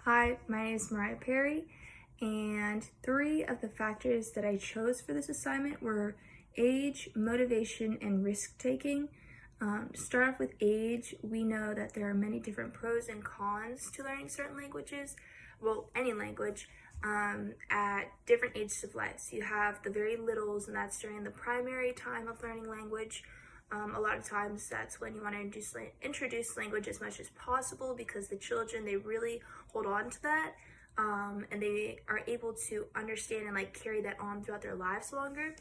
Hi, my name is Mariah Perry, and three of the factors that I chose for this assignment were age, motivation, and risk-taking. To start off with age, we know that there are many different pros and cons to learning certain languages, well, any language, at different ages of life. So you have the very littles, and that's during the primary time of learning language. A lot of times that's when you want to introduce language as much as possible because the children, they really hold on to that, and they are able to understand and like carry that on throughout their lives longer.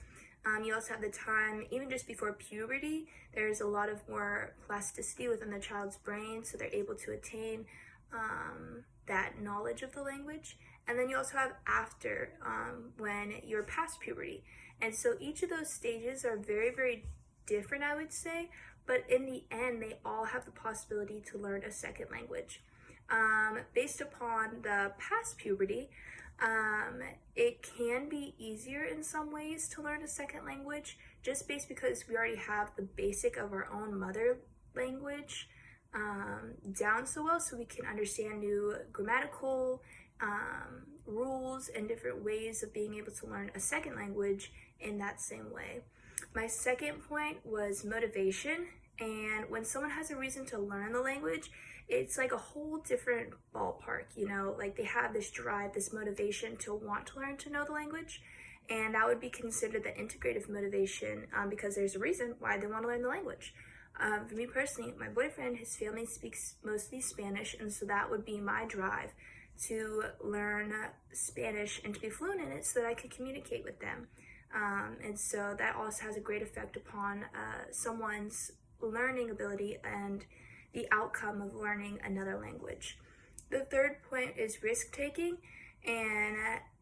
You also have the time, even just before puberty, there's a lot of more plasticity within the child's brain, so they're able to attain that knowledge of the language. And then you also have after, when you're past puberty. And so each of those stages are very, very different, I would say, but in the end, they all have the possibility to learn a second language. Based upon the past puberty, it can be easier in some ways to learn a second language, just based because we already have the basic of our own mother language down so well, so we can understand new grammatical rules and different ways of being able to learn a second language in that same way. My second point was motivation, and when someone has a reason to learn the language, it's like a whole different ballpark, like they have this drive, this motivation to want to learn to know the language, and that would be considered the integrative motivation because there's a reason why they want to learn the language. For me personally, my boyfriend, his family speaks mostly Spanish, and so that would be my drive to learn Spanish and to be fluent in it so that I could communicate with them. And so that also has a great effect upon someone's learning ability and the outcome of learning another language. The third point is risk-taking, and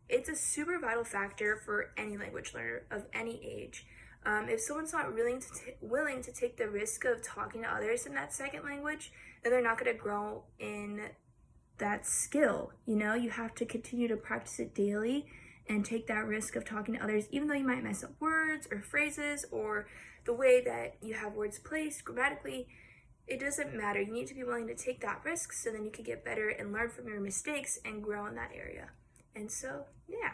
it's a super vital factor for any language learner of any age. If someone's not willing to take the risk of talking to others in that second language, then they're not going to grow in that skill. You have to continue to practice it daily and take that risk of talking to others, even though you might mess up words or phrases or the way that you have words placed grammatically. It doesn't matter. You need to be willing to take that risk so then you can get better and learn from your mistakes and grow in that area. And so, yeah.